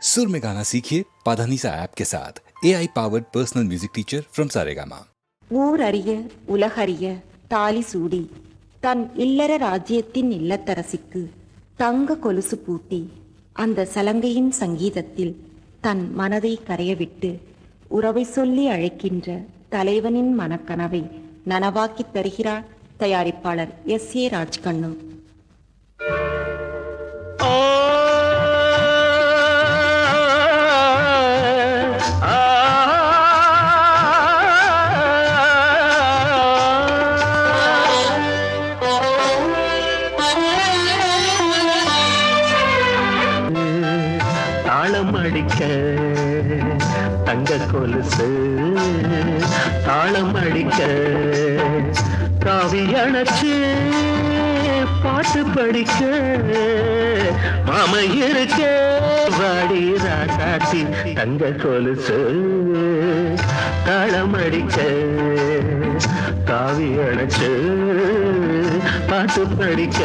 सुर में गाना सीखिए पाधानीसा ऐप के साथ AI powered personal music teacher from Saregama. ஊர் அறிய உலகறிய தாலி சூடி தன் இல்லற ராஜ்யத்தின் இல்லத்தரசிக்கு தங்க கொலுசு பூட்டி அந்த சலங்கையின் சங்கீதத்தில் தன் மனதை கரையவிட்டு உறவை சொல்லி அழைக்கின்ற தலைவனின் மனக்கனவை நனவாக்கித் தருகிறார் தயாரிப்பாளர் SA ராஜ்கண்ணு. தாளம் அடிக்க தங்க கொலுசு, தாளம் அடிக்க காவி அணைச்சு பாட்டு படிக்க மாம இருக்க வாடி ராசாத்தி தங்க கொலுசு, தாளம் அடிக்க காவி அணைச்சு பாட்டு படிக்க.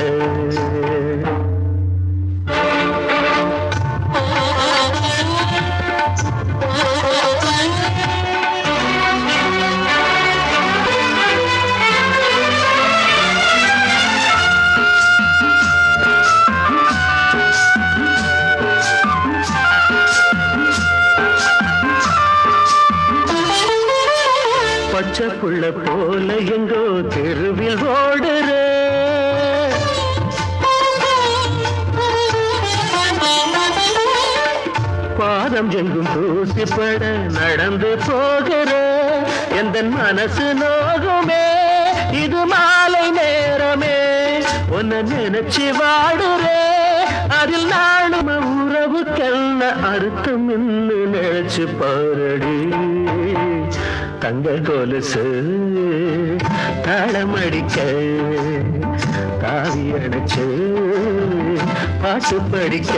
பச்சைக்குள்ள போல எங்கோ தெருவில் ஓடுற பாதம் எங்கும் தூசிப்பட நடந்து போகிற எந்த மனசு நோகுமே இது மாலை நேரமே உன்னை நினைச்சு வாடுறே அதில் நானும் உறவுக்கெல்ல அர்த்தம் இன்னு நினைச்சு பாரடி தங்க கொலுசு, தாளம் அடிக்க காவி அணைச்சு பாட்டு படிக்க.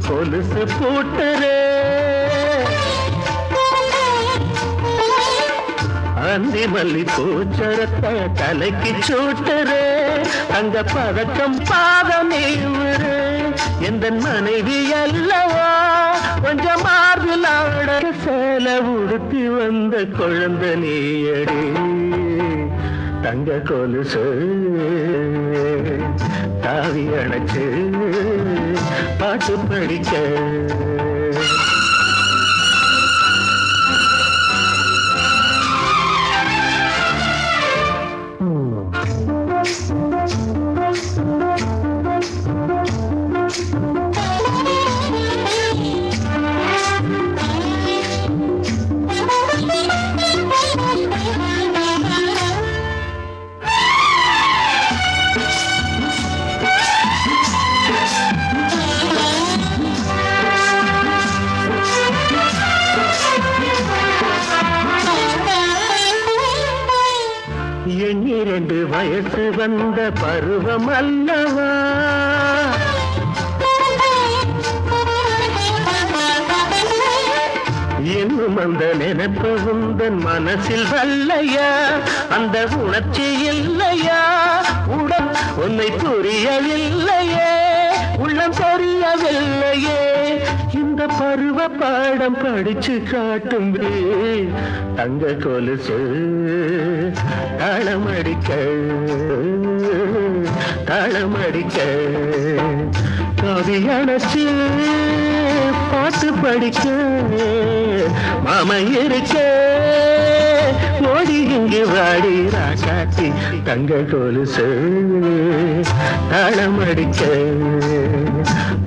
கொலுசு போட்டுரே அந்தி மல்லி பூச்சரத்தை தலைக்கு சூட்டுரே அங்க பதக்கம் பாதம் நீவுரு எந்த மனைவி அல்லவா கொஞ்சம் மார்பில் ஆட சேல உடுத்தி வந்த குழந்தை நீயடி தங்க கொலுசு, தாவி அணைச்சு பாட்டு படிக்க. எண்ணிரண்டு வயசு வந்த பருவம் அல்லவா இன்னும் அந்த நினைப்பு உந்தன் மனசில் வல்லையா அந்த உணர்ச்சி இல்லையா உடன் உன்னை புரியவில்லையே உள்ளம் தெரியவில்லையே இந்த பருவ பாடம் படிச்சு காட்டும் தங்க கொலுசு, தாளம் அடிக்க தாளம் அடிக்க காவி அணைச்சு பாட்டு படிக்க மாம இருக்க ஓடி இங்கு வாடி ராசாத்தி தங்க கொலுசு, தாளம் அடிக்க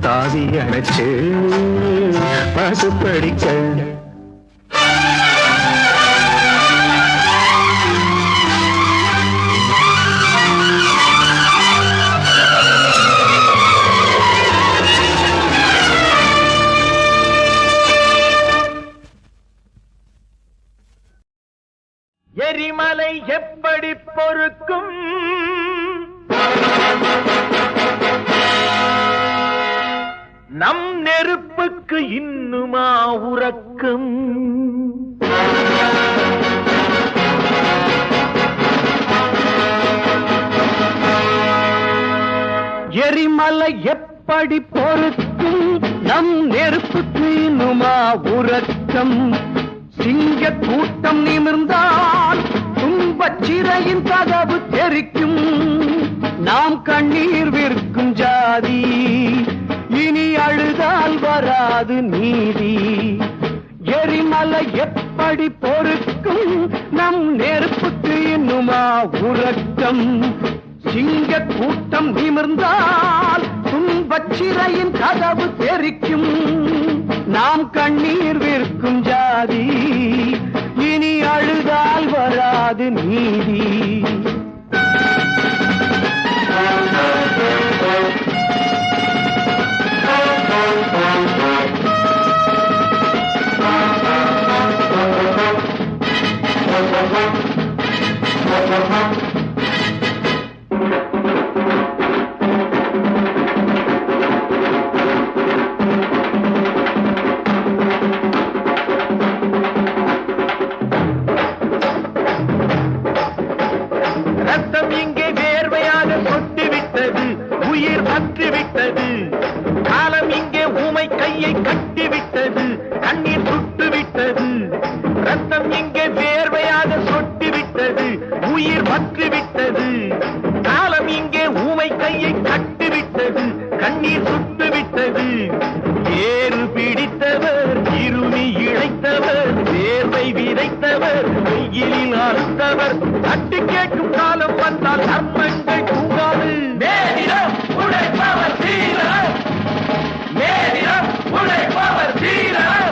தாவி அணைச்சு பாட்டு படிக்க. நெருப்புக்கு இன்னுமா உறக்கம்? எரிமலை எப்படி பொறுக்கும் நம் நெருப்புக்கு இன்னுமா உறக்கம்? சிங்க கூட்டம் நிமிர்ந்தால் துன்பச் சிறையின் கதவு தெரிக்கும். நாம் கண்ணீர் விற்கும் ஜாதி இனி அழுதால் வராது நீதி. எரிமலை எப்படி பொறுக்கும் நம் நெருப்புக்கு இன்னுமா உறக்கம்? சிங்க கூட்டம் நிமிர்ந்தால் துன்பச் சிறையின் கதவு தெரிக்கும். நாம் கண்ணீர் விற்கும் ஜாதி இனி அழுதால் வராது நீதி. ரத்தம் இங்கே வேர்வையாக சொட்டுவிட்டது, உயிர் பற்றுவிட்டது. காலம் இங்கே ஊமை கையை கட்டிவிட்டது, கண்ணீர் சுட்டுவிட்டது. ரத்தம் இங்கே வேர்வையாக சொட்டுவிட்டது, உயிர் பற்றுவிட்டது. காலம் இங்கே ஊமை கையை கட்டிவிட்டது, கண்ணீர் சுட்டுவிட்டது. ஏறு பிடித்தவர், இருமி இழைத்தவர், வேர்வை விதைத்தவர், வெயிலில் அறுத்தவர். தட்டி கேட்கும் காலம் வந்தால் தர்மங்கள் தூங்காது. மேதினம் உழைப்பவர் தீரர், மேதினம் உழைப்பவர் தீரர்.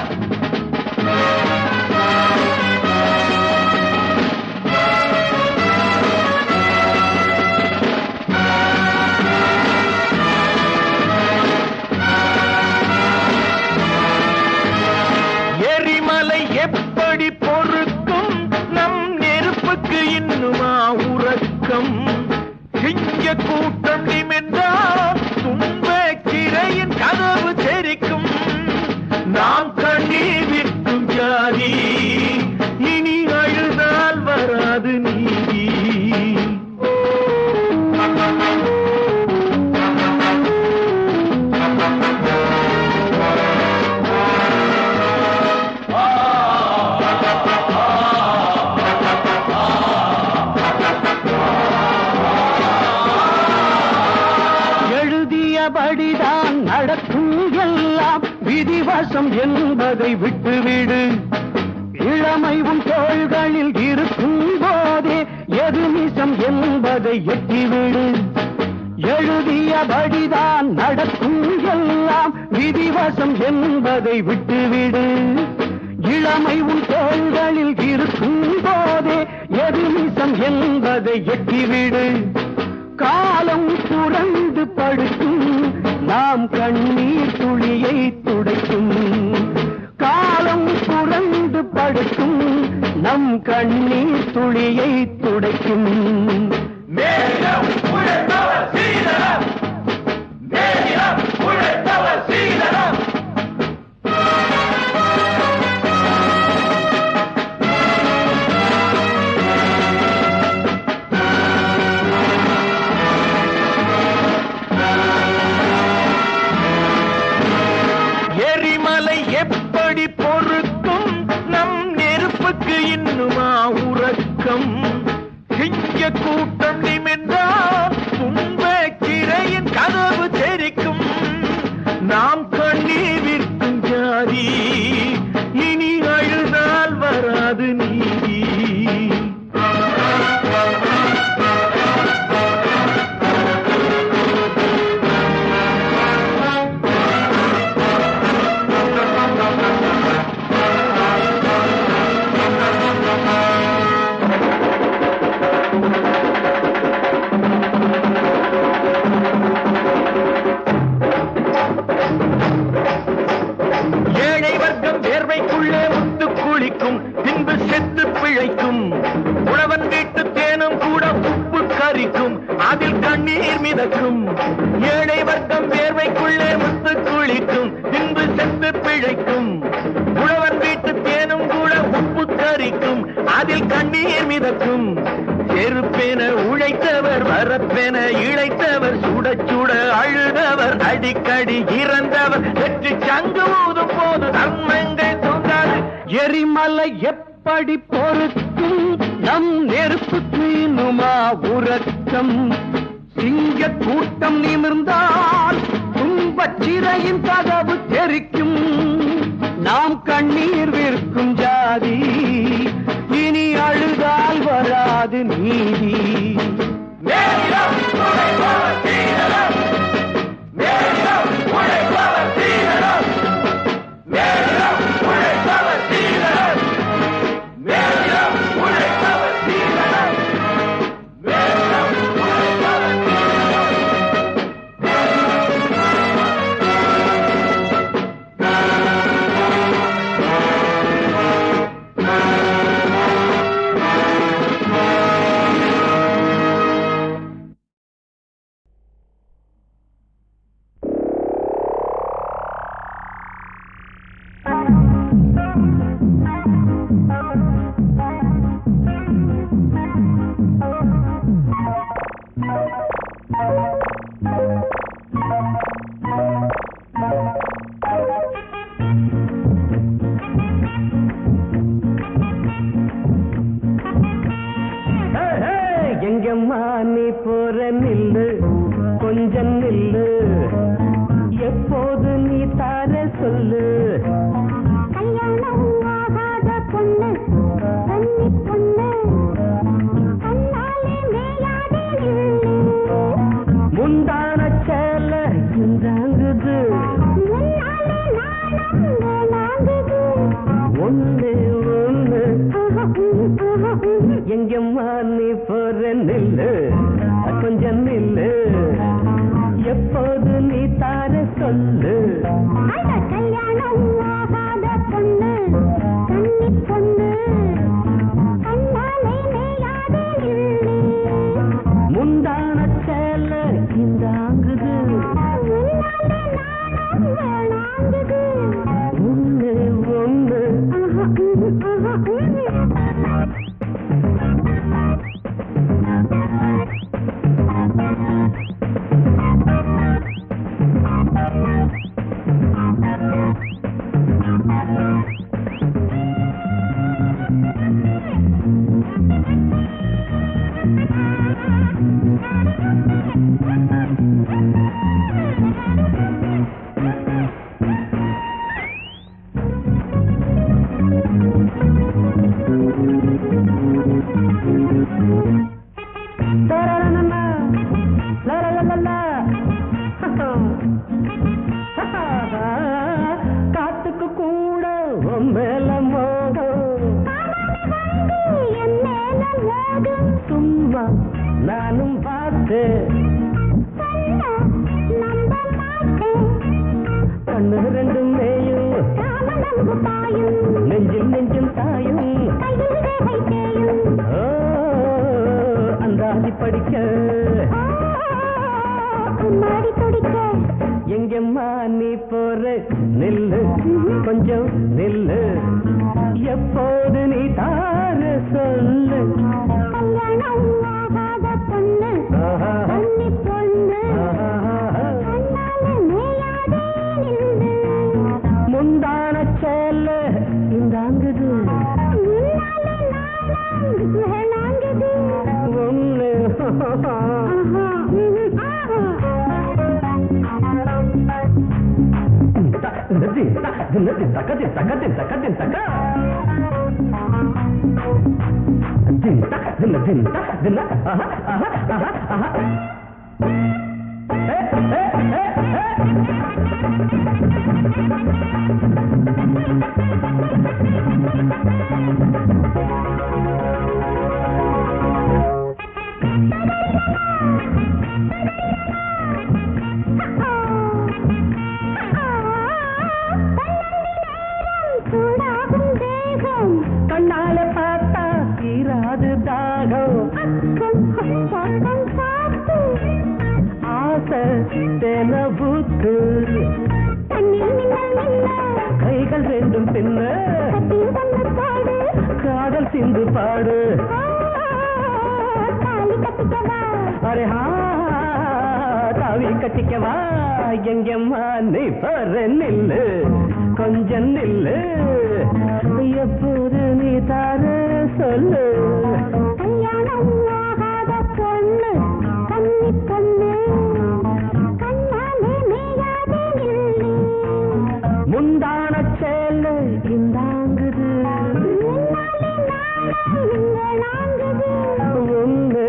எரிமலை எப்படி பொறுக்கும் நம் நெருப்புக்கு இன்னுமா உறக்கம்? சிங்க கூட்டம் நிமிர்ந்தால் துன்பச் சிறையின் கதவு தெரிக்கும். நாம் கண்ணீர் விற்கும் ஜாதி இனி அழுதால் வராது நீதி. எழுதியபடிதான் நடக்கும் எல்லாம் விதிவசம் என்பதை விட்டுவிடு. இளமைவும் தோள்களில் இருக்கும் போதே எது நிசம் என்பதை எட்டிவிடு. எழுதியபடிதான் நடக்கும் எல்லாம் விதிவசம் என்பதை விட்டுவிடு. இளமைவும் தோள்களில் இருக்கும் போதே எது நிசம் என்பதை எட்டிவிடு. காலம் புரண்டு படுக்கும், நாம் கண்ணீர் துளியை துடைக்கும். காலம் புரண்டு படுக்கும், நம் கண்ணீர் துளியை துடைக்கும். மேதினம் உழைப்பவர் தீரர், மேதினம் உழைப்பவர் தீரர். எரிமலை எப்படி பொறுக்கும் நம் நெருப்புக்கு இன்னுமா உறக்கம்? சிங்க கூட்டம் நிமிர்ந்தால் மிதக்கும். ஏழை வர்க்கம் வேர்வைக்குள்ளே முத்து குளிக்கும், பின்பு செத்து பிழைக்கும். உழவன் வீட்டு தேனும் கூட உப்பு கரிக்கும், அதில் கண்ணீர் மிதக்கும். செருப்பென உழைத்தவர், வரப்பென இழைத்தவர், சுட சுட அழுதவர், அடிக்கடி இறந்தவர். வெற்றி சங்கு ஊதும் போது நன்மங்கள் தோன்றாது. எரிமலை எப்படி பொறுக்கும், நம் நெருப்புக்கு இன்னுமா உறக்கம்? சிங்க கூட்டம் நிமிர்ந்தால் துன்பச் சிறையின் கதவு தெரிக்கும். நாம் கண்ணீர் விற்கும் ஜாதி, இனி அழுதால் வராது நீதி. எங்கம்மா நீ போற நில்லு, கொஞ்சம் நில்லு, எப்போது நீ தார சொல்லு. கல்யாணம் ஆகாத பொண்ணு, கன்னி பொண்ணு, கண்ணாலே மேயாதே நில்லு. முந்தான சேல இந்தாங்குது, முன்னாலே நாணம் வேணாங்குது. ஒண்ணு ஒண்ணு எங்கம்மா நீ போற நில்லு, கொஞ்சம் நில்லு, எப்போது நீ தார சொல்லு. அந்த கல்யாணம் ஆகாத பொண்ணு, கன்னி பொண்ணு, கண்ணாலே மேயாதே நில்லு. முந்தான சேல இந்தாங்குது, முன்னாலே நாணம் வேணாங்குது. ஒண்ணு ஒண்ணு காத்துக்கு கூட மேல மோகம், என் மேல மோதும். சும்மா நானும் பார்த்தேன், சொன்னா நம்ப மாட்டேன். கண்ணு ரெண்டும் மேயும், காமனம்பு பாயும், நெஞ்சில் நெஞ்சில் தாயும். கையில் வேகை தேயும். ஓ, அந்தாதி படிக்க மாடி துடிக்க. எங்கம்மா நீ போற நில்லு, கொஞ்சம் நில்லு, எப்போது நீ தார சொல்லு. கல்யாணம் ஆகாத பொண்ணு, கன்னி பொண்ணு, கண்ணாலே மேயாதே நில்லு. முந்தான சேல இந்தாங்குது, முன்னாலே நாணம் வேணாங்குது. ஒண்ணு சூடாகும் தேகம், கண்ணால பார்த்தா தீராது தாகம், படம் பார்த்து தேன பூத்து தண்ணீர் மின்னல் மின்ன கைகள் ரெண்டும் பின்ன கட்டி வந்து பாடு காதல் சிந்து பாடு தாலி கட்டிக்கவா அரே ஹா தாவி கட்டிக்கவா எங்கம்மா நீ பாரு நில்லு கொஞ்சம் நில்லு எப்போது நீ தார சொல்லு கல்யாணம் ஆகாத பொண்ணு கன்னி பொண்ணு கண்ணாலே மேயாதே நில்லு முந்தான சேல இந்தாங்குது முன்னாலே நாளை இங்க நாங்குது ஒண்ணு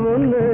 ஒண்ணு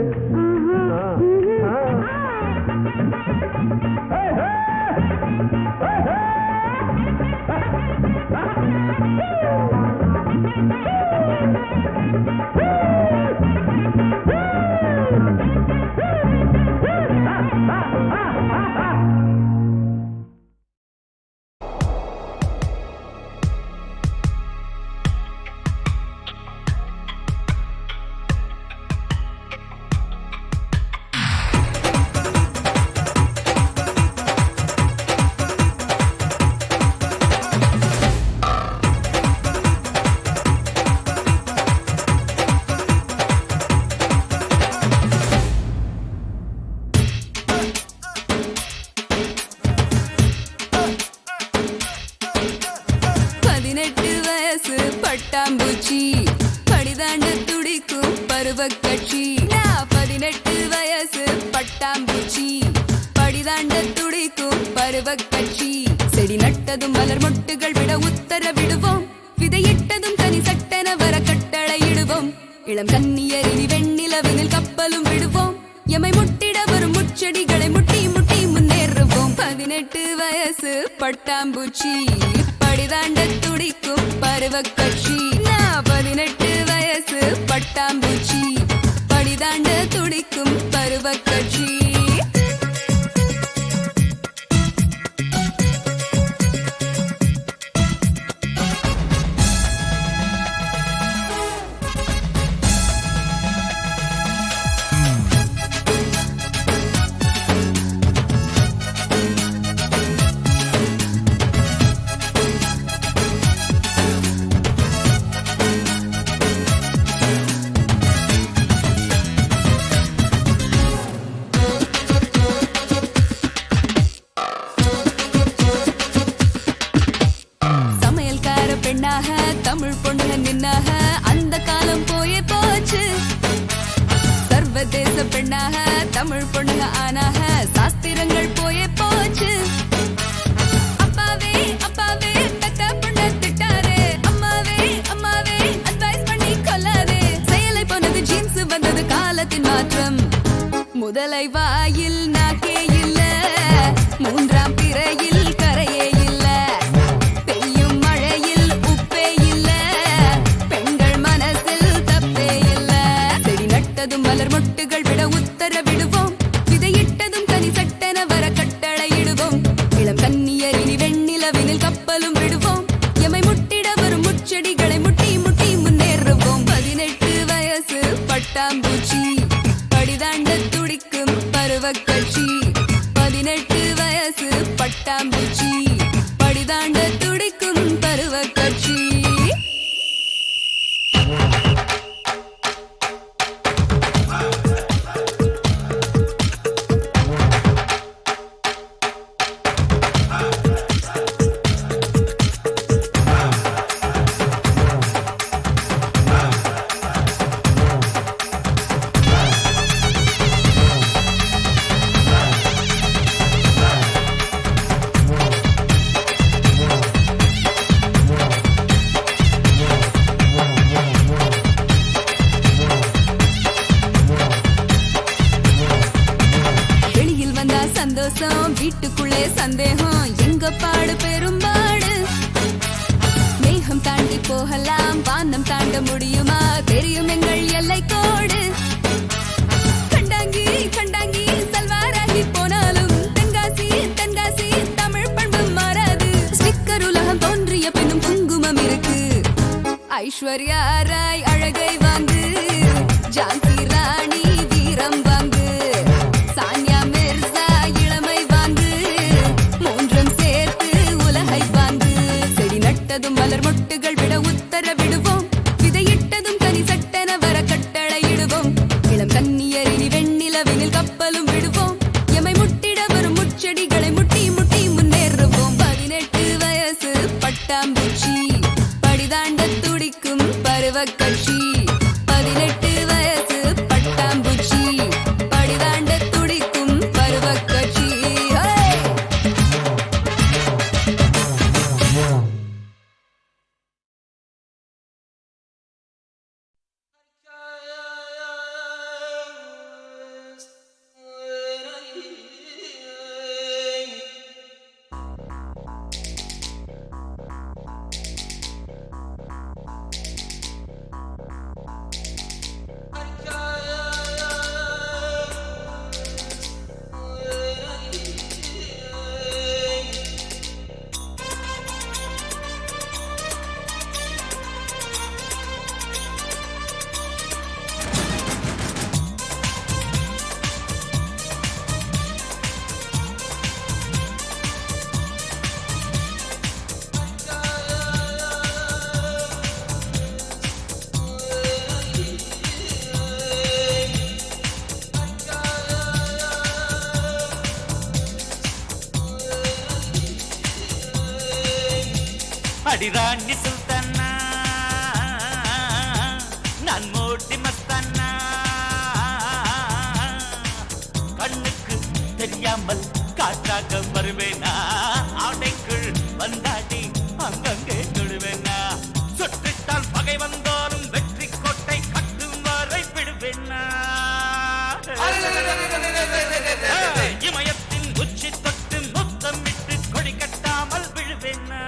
பட்டாம்பூச்சி படிதாண்டு துடிக்கும் பருவக்கட்சி 18 வயசு பட்டாம்பூச்சி படிதாண்ட துடிக்கும் பருவக்கட்சி செடி நட்டதும் மலர் மொட்டுகள் விட உத்தரவிடுவோம் விதையிட்டதும் தனி சட்டென வர கட்டளையிடுவோம் இளம் கன்னியரினி வெண்ணிலவினில் கப்பலும் விடுவோம் எமை முட்டிட வரும் முச்செடிகளை முட்டி முட்டி முன்னேறுவோம் 18 வயசு பட்டாம்பூச்சி படிதாண்ட துடிக்கும் பருவக்கட்சி 18 வயசு பட்டாம்பூச்சி படிதாண்ட துடிக்கும் பருவக்கட்சி தமிழ் பொண்ணுங்க நின்னாக அந்த காலம் போயே போச்சு சர்வதேச பெண்ணாக தமிழ் பொண்ணுங்க ஆனாக சாஸ்திரங்கள் போயே போச்சு அப்பாவே அப்பாவே தக்க பொண்ண திட்டாரே அம்மாவே அம்மாவே அட்வைஸ் பண்ணி கொள்ளாதே செயலை போனது ஜீன்ஸ் வந்தது காலத்தின் மாற்றம் முதலை வாயில் நாக்கே இல்ல மூன்றாம் பிறையில் கரையே இல்ல மலர் மொட்டுகள் விட உத்தரவிடுவோம் விதையிட்டதும் தனி சட்டென வர கட்டளையிடுவோம் இளம் கன்னியரினி வெண்ணிலவினில் கப்பலும் விடுவோம் எமை முட்டிட வரும் முச்செடிகளை முட்டி முட்டி முன்னேறுவோம் 18 வயசு பட்டாம்பூச்சி படிதாண்ட துடிக்கும் பருவக்கட்சி 18 வயசு பட்டாம்பூச்சி படிதாண்ட துடிக்கும் பருவக்கட்சி சந்தோஷம் வீட்டுக்குள்ளே சந்தேகம் எங்க பாடு பெரும்பாடு மேகம் தாண்டி போகலாம் வானம் தாண்ட முடியுமா தெரியும் எங்கள் எல்லை கோடு கண்டாங்கி கண்டாங்கி சல்வாராகி போனாலும் தென்காசி தென்காசி தமிழ் பண்பு மாறாது ஸ்டிக்கர் உலகம் தோன்றிய பின்னும் குங்குமம் இருக்கு ஐஸ்வர்யா ராய் அழகை வாங்கு ஜான்சி ராணி வீரம் வாங்கு சானியா மிர்சா அடிராணி சுல்தானா நான் மோட்டி மஸ்தானா கண்ணுக்கு தெரியாமல் காற்றாக வருவேனா ஆடைக்குள் வந்தாடி அங்கங்கே தொடுவேனா சுற்றிட்டால் பகை வந்தாலும் வெற்றி கோட்டை கட்டும் வரை விடுவேனா இமயத்தின் உச்சி தொட்டு முத்தமிட்டு கொடி கட்டாமல் விழுவேனா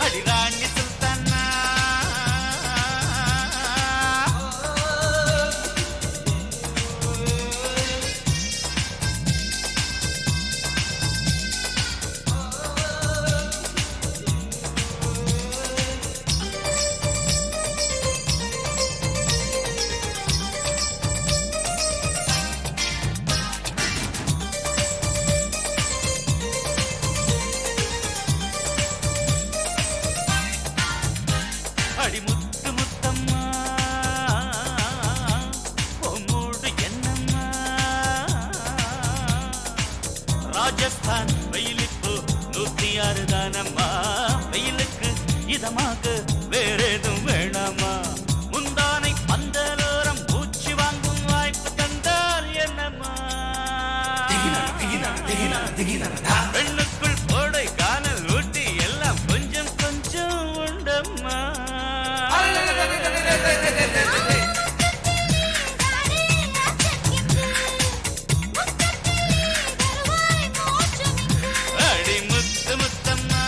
அடிராணி சுல்தானா அடி முத்து முத்தம்மா பொம்மூடு என்னம்மா ராஜஸ்தான் வெயிலுக்கு 106 தானம்மா வெயிலுக்கு இதமாக வேறேதும் வேணாமா முந்தானை பந்தலோரம் பூச்சி வாங்கும் வாய்ப்பு தந்தால் என்னம்மா பெண்ணுக்குள் கோடை காணல் ஊட்டி எல்லாம் கொஞ்சம் கொஞ்சம் உண்டம்மா அடி முத்து முத்தம்மா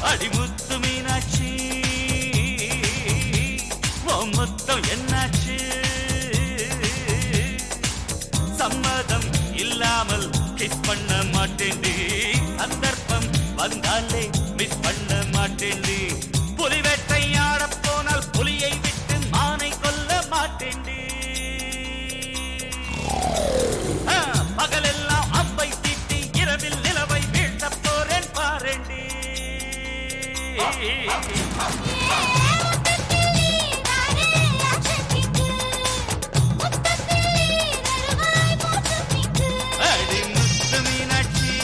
அடி முத்து மீனாட்சி உன் முத்தம் என்னாச்சு சம்மதம் இல்லாமல் கிஸ் பண்ண மாட்டேன்டி சந்தர்ப்பம் வந்தாலே மிஸ் பண்ண மாட்டேன்டி புலி வேட்டையாட போனால் புலியை விட்டு மானை கொல்ல மாட்டேன்டி பகலெல்லாம் அம்பை தீட்டி இரவில் நிலவை வீழ்த்த போறேன் பாரேண்டி அடி முத்து மீனாட்சி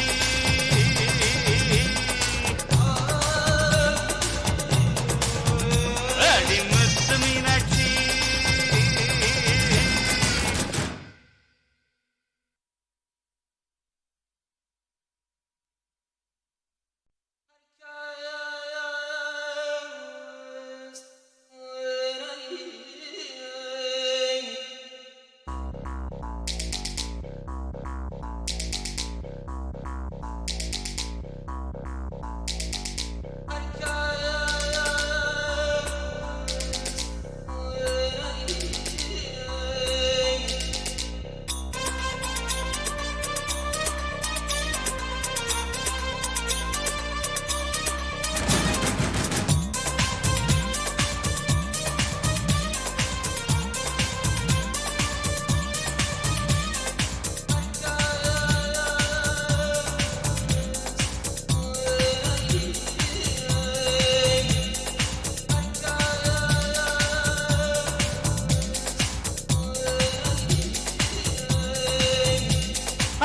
அடி முத்து மீனாட்சி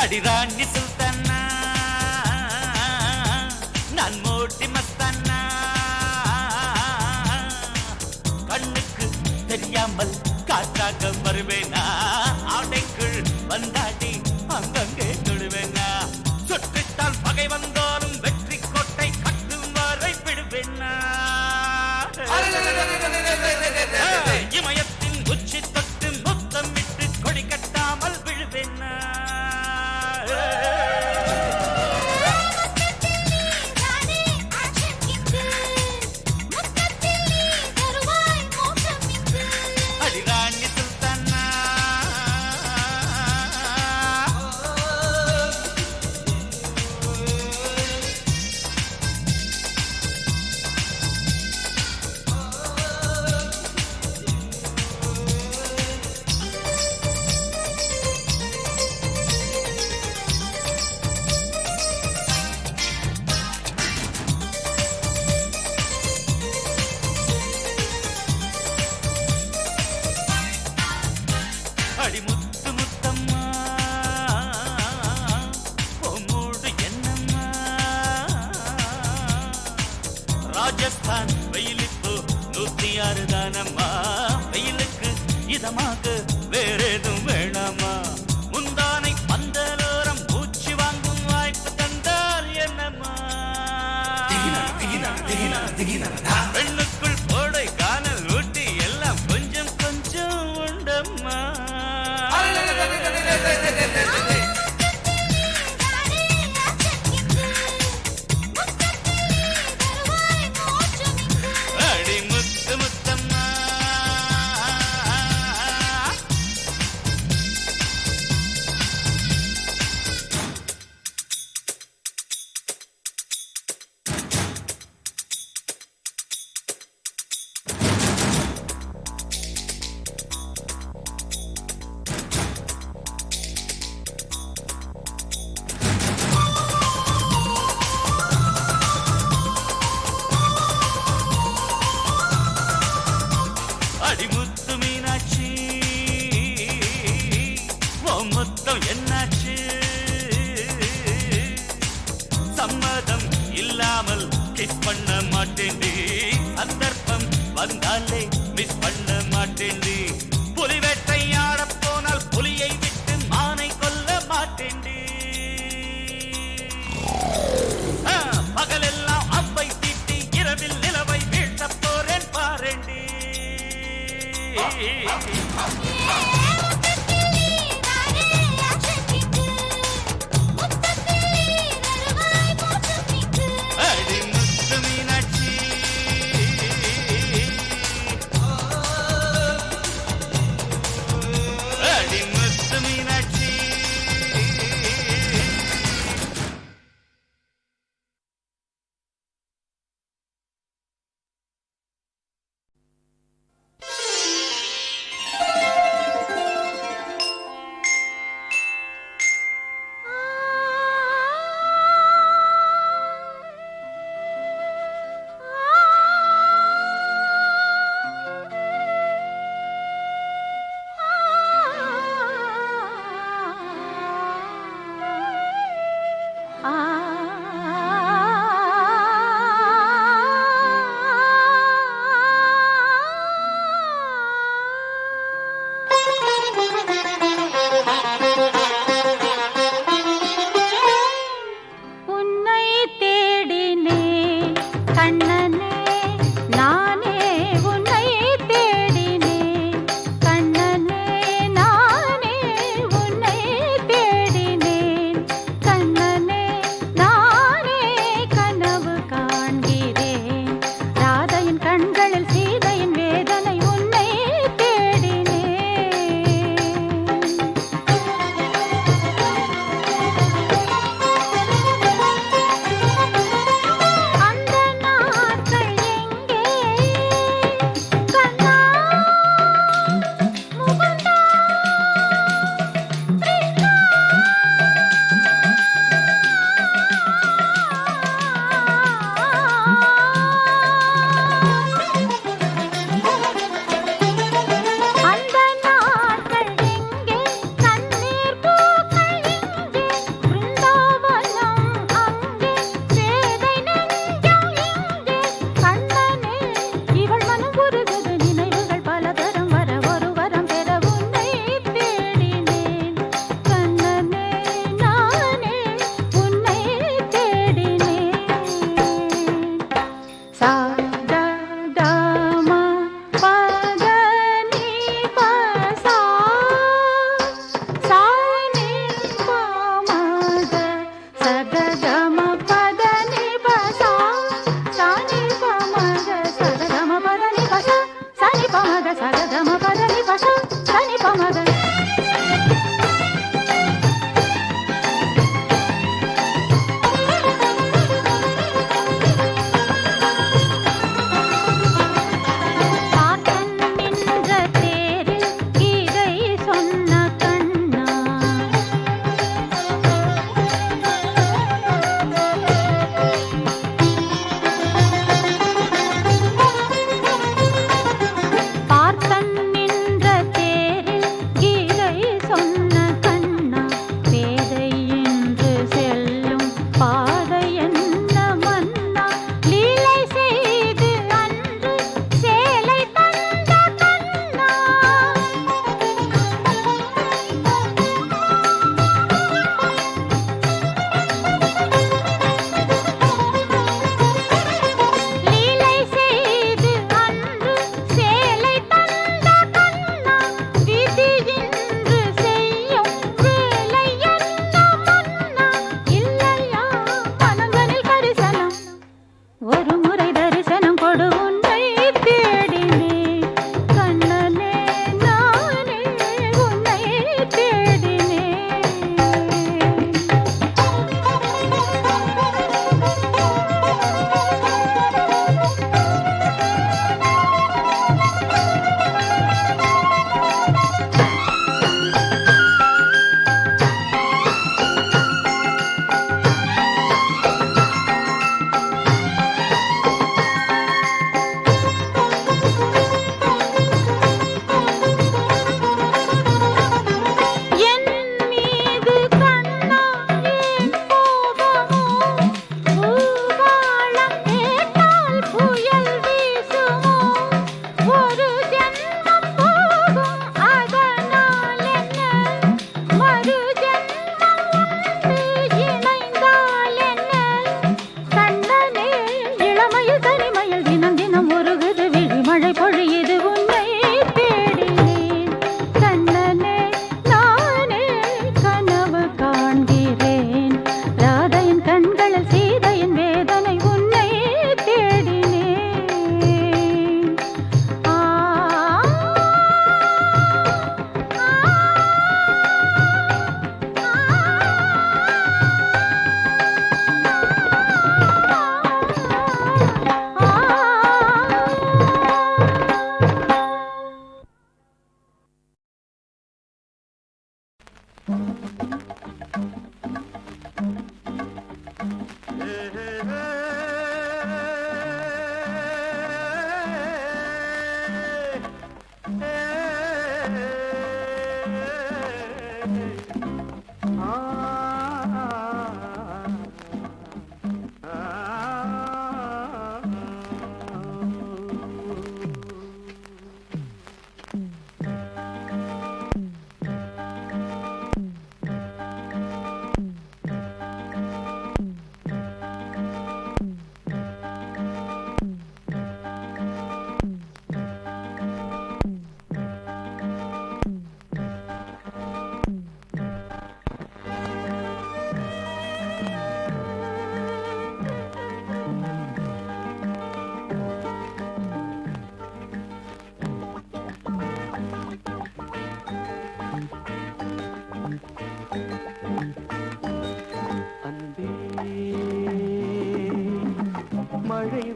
அடிராணி சுல்தானா நான் மோட்டி மஸ்தானா கண்ணுக்கு தெரியாமல் காற்றாக வருவேனா ஆடைக்குள் வந்தாடி அங்கங்கே தொடுவேனா சுற்றிட்டால் பகை வந்தாலும் வெற்றி கோட்டை கட்டும் வரை விடுவேனா இமயத்தின் உச்சி தொட்டு முத்தமிட்டு கொடி கட்டாமல் விழுவேனா அடிராணி சுல்தான் வெயில் இப்போ 106 தானம்மா. வெயிலுக்கு இதமாக வேறேதும் வேணாமா. முந்தானை பந்தலோரம் பூச்சி வாங்கும் வாய்ப்பு தந்தால் என்னம்மா. பெண்ணுக்குள் கோடை காணல் ஊட்டி எல்லாம் கொஞ்சம் கொஞ்சம் உண்டம்மா. அடி முத்து முத்தம்மா. அடிமுத்து மீனாட்சி உன் முத்தம் என்னாச்சு. சம்மதம் இல்லாமல் கிஸ் பண்ண மாட்டேன்டி. சந்தர்ப்பம் வந்தாலே மிஸ் பண்ண மாட்டேன்டி. புலி வேட்டையாட போனால் புலியை விட்டு மானை கொல்ல மாட்டேன்டி. பகலெல்லாம் அம்பை தீட்டி இரவில் நிலவை வீழ்த்த போறேன் பாரேண்டி. அடி முத்து மீனாட்சி. அடி முத்து மீனாட்சி. உன்னை தேடினேன் கண்ணனே, நானே உன்னை தேடினேன் கண்ணனே, நானே உன்னை தேடினேன் கண்ணனே, நானே கனவு காண்கிறேன். ராதையின் கண்களில் சீதையின் வேதனை உன்னை தேடினேன். அந்த நாட்கள் எங்கே கண்ணா முகுந்தா கிருஷ்ணா.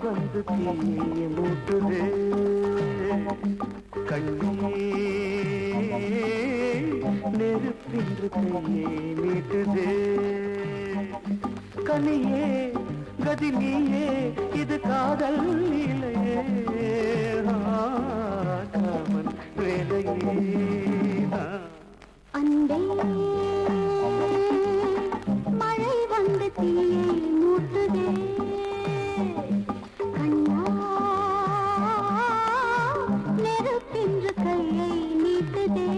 வந்து தீயை மூட்டுது கண்ணே நெருப்பின்று கையை மீட்டுது கனியே கதி நீயே இது காதல் இல்லையே காமன் வேலையே அன்பே மழை வந்து தீயை மூட்டுதே கண்ணா நெருப்பின்று கையை நீட்டுதே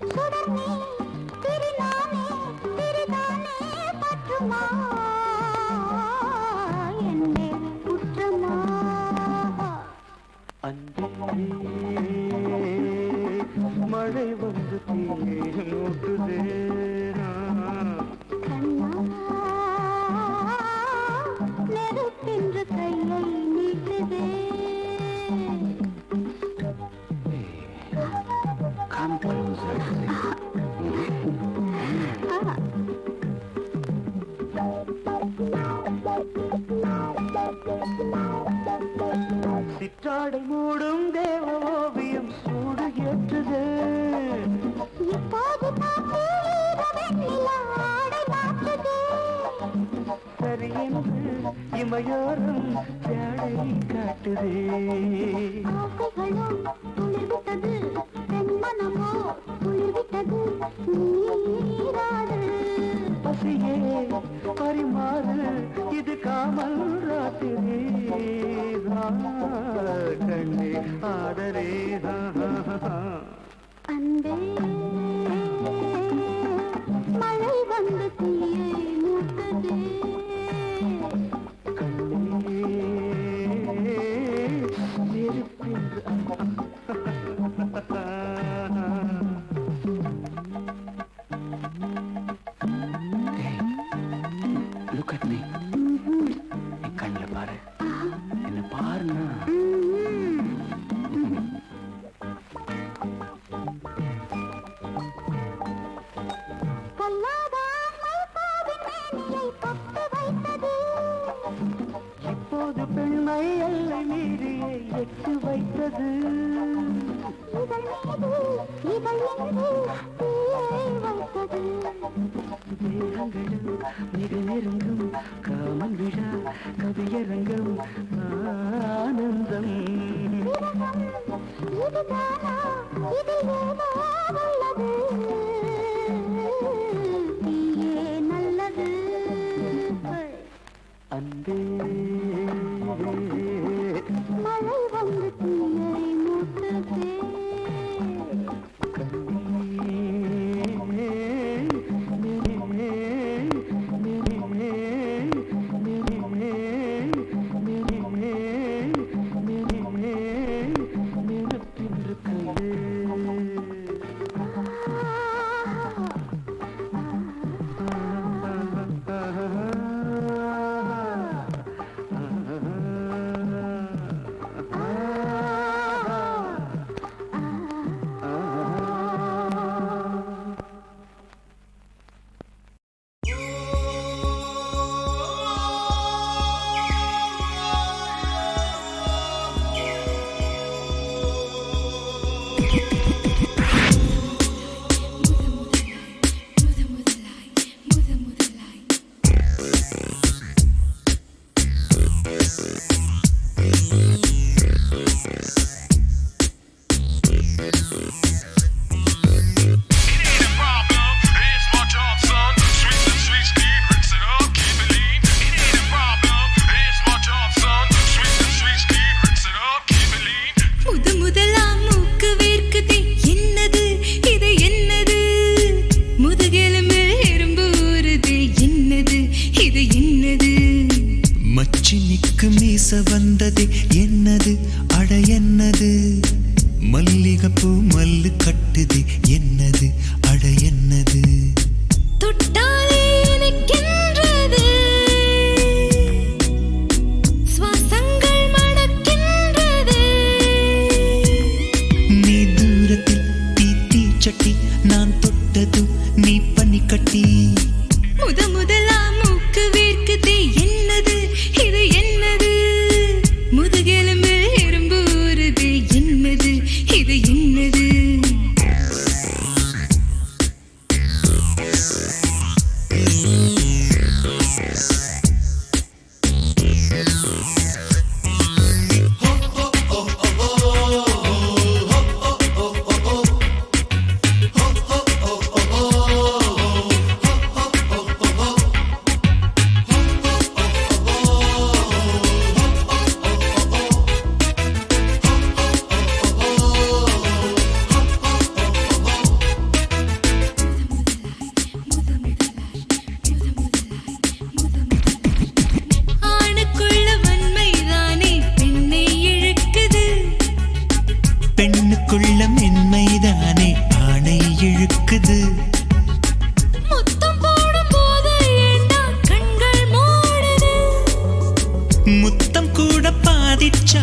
சுடர் நீ திரிநானே திரிதானே பற்றுமா என்னே குற்றமா அன்பே மழை வந்து தீயை மூட்டுது கண்ணா நெருப்பின்று கையை நீட்டுதே Come closer. சிற்றாடை மூடும் தேவ ஓவியம் சூடு ஏற்றுது இப்போது வெண்ணிலா ஆடை மாற்றுதே சரி என்று இமையோரம் ஜாடை காட்டுதே ஆசைகளும் துளிர்விட்டது பெண்மனமோ குளிர்விட்டது நீராடு பசியே பரிமாறு இது காமல் ராத்திரி கண்ணே ஆடரே அன்பே மழை வந்து தீயை மூட்டுதே கண்ணே நெருப்பின்று Look at me. நீ கண்ணில் பாரு என்ன பாருன்னா இப்போது பெண்மை எல்லை மீறியை எட்டு வைத்தது தேகங்களும் மிக நெருங்கும் காமன் விழா கவியரங்கம் ஆனந்தம் நல்லது அன்பே மழை வந்து தீயை மூட்டுதே வந்ததே என்னது அட என்னது மல்லிகைப்பூ மல்லு கட்டுது என்னது அட என்னது தொட்டாலே எனக்கின்றது சுவாசங்கள் மணக்கின்றது நீ தூரத்தில் தீ சட்டி நான் தொட்டது நீ பனி கட்டி முதலா மூக்கு வேர்க்குது என்னது இது என்ன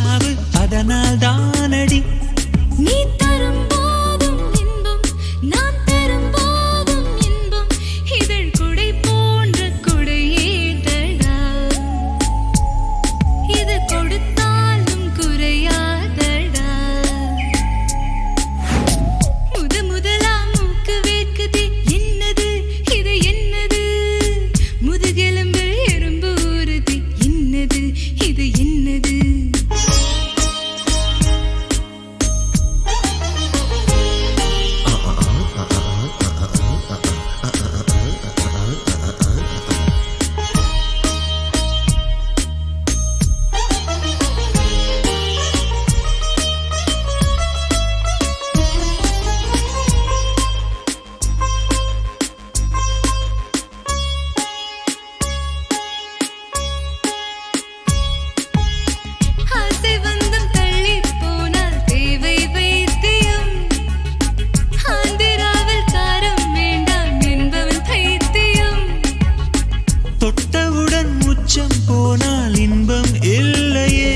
ராவு அதனால் தானடி நீ தரும் போதும் இன்பம் நான் தரும் போதும் இன்பம் இதழ் குடை போன்ற குடையேதடா இது கொடுத்தாலும் குறையாதடா முதலா மூக்கு வேர்க்குதே என்னது இது என்னது முதுகெலும்பில் எறும்பு ஊறுதே என்னது இது என்னது ஆசை வந்தம் தள்ளி போனால் தேவை வைத்தியம் ஆந்திராவில் காரம் வேண்டாம் என்பவன் பைத்தியம் தொட்டவுடன் உச்சம் போனால் இன்பம் இல்லையே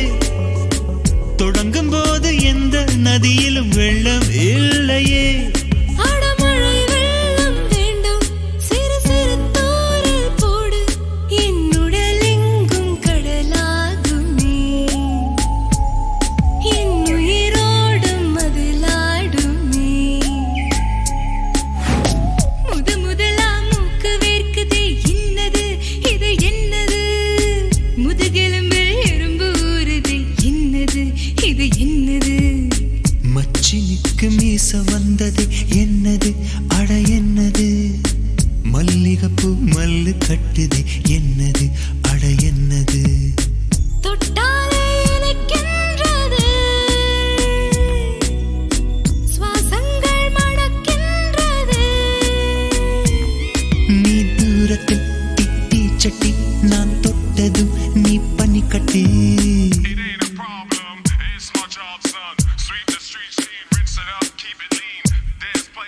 தொடங்கும் போது எந்த நதியிலும் வெள்ளம் இல்லையே அடமழை வெள்ளம் வேண்டும் சிறு சிறு தூறல் போடு என் உடலெங்கும் கடலாகுமே என் உயிரோடும் அதிலாடுமே முதலா மூக்கு வேர்க்குதே என்னது இது என்னது முதுகெலும்பில் எறும்பு ஊறுதே என்னது இது என்னது மச்சினிக்கு மீச வந்தது என்னது அட என்னது மல்லிகைப்பூ மல்லு கட்டுது என்னது அட என்னது தொட்டாலே எனக்கென்றது சுவாசங்கள் மணக்கின்றது நீ தூரத்தில் திட்டி சட்டி நான் தொட்டதும் நீ பனி கட்டி It ain't a problem, it's my job, son. Sweep the street clean, rinse it up, keep it lean. There's plenty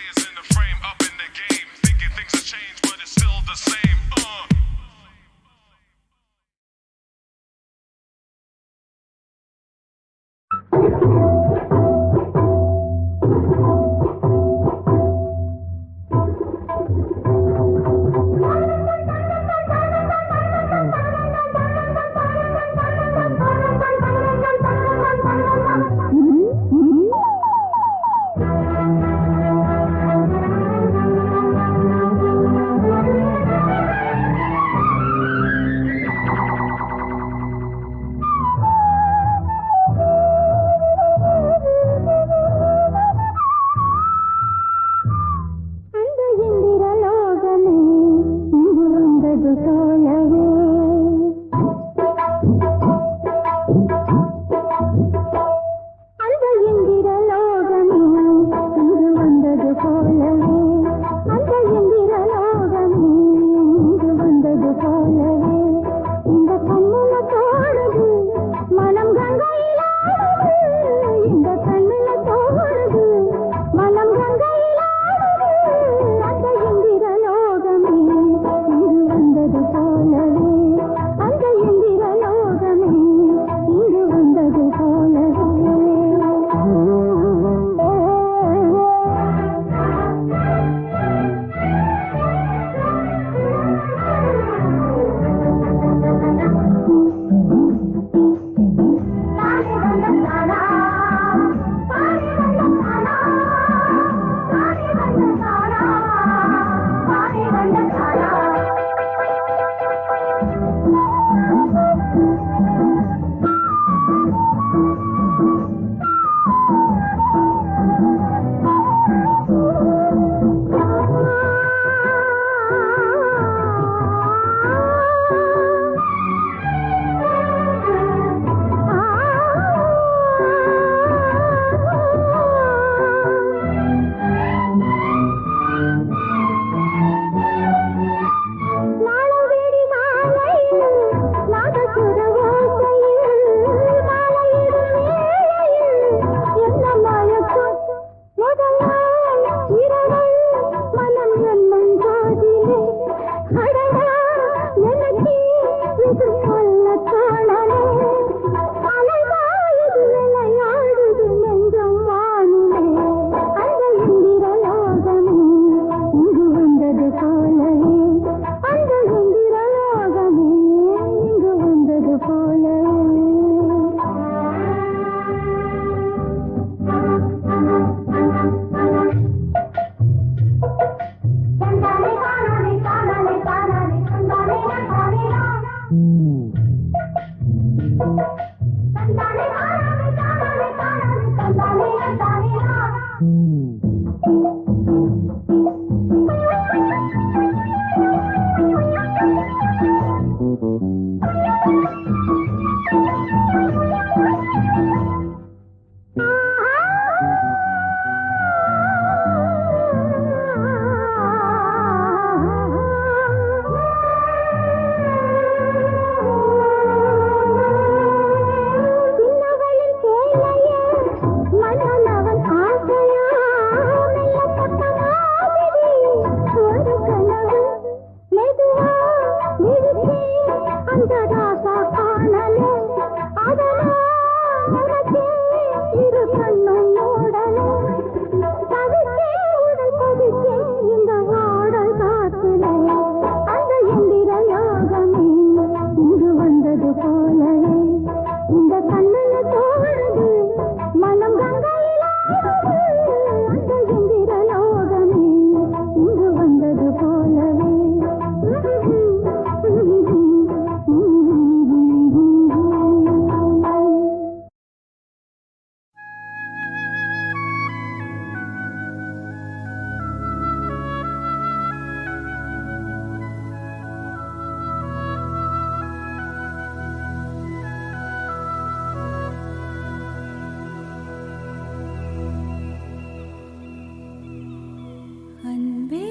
அன்பே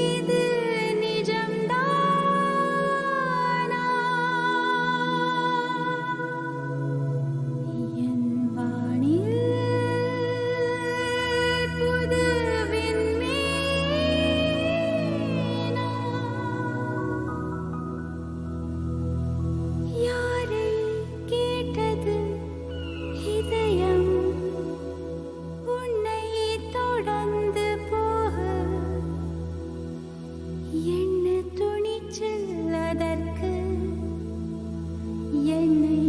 இது நிஜம்தானா என் வானில் புது விண்மீனா யாரை கேட்டது இதயம் உன்னை தொடர்ந்து போக என்ன துணிச்சல் அதற்கு என்னை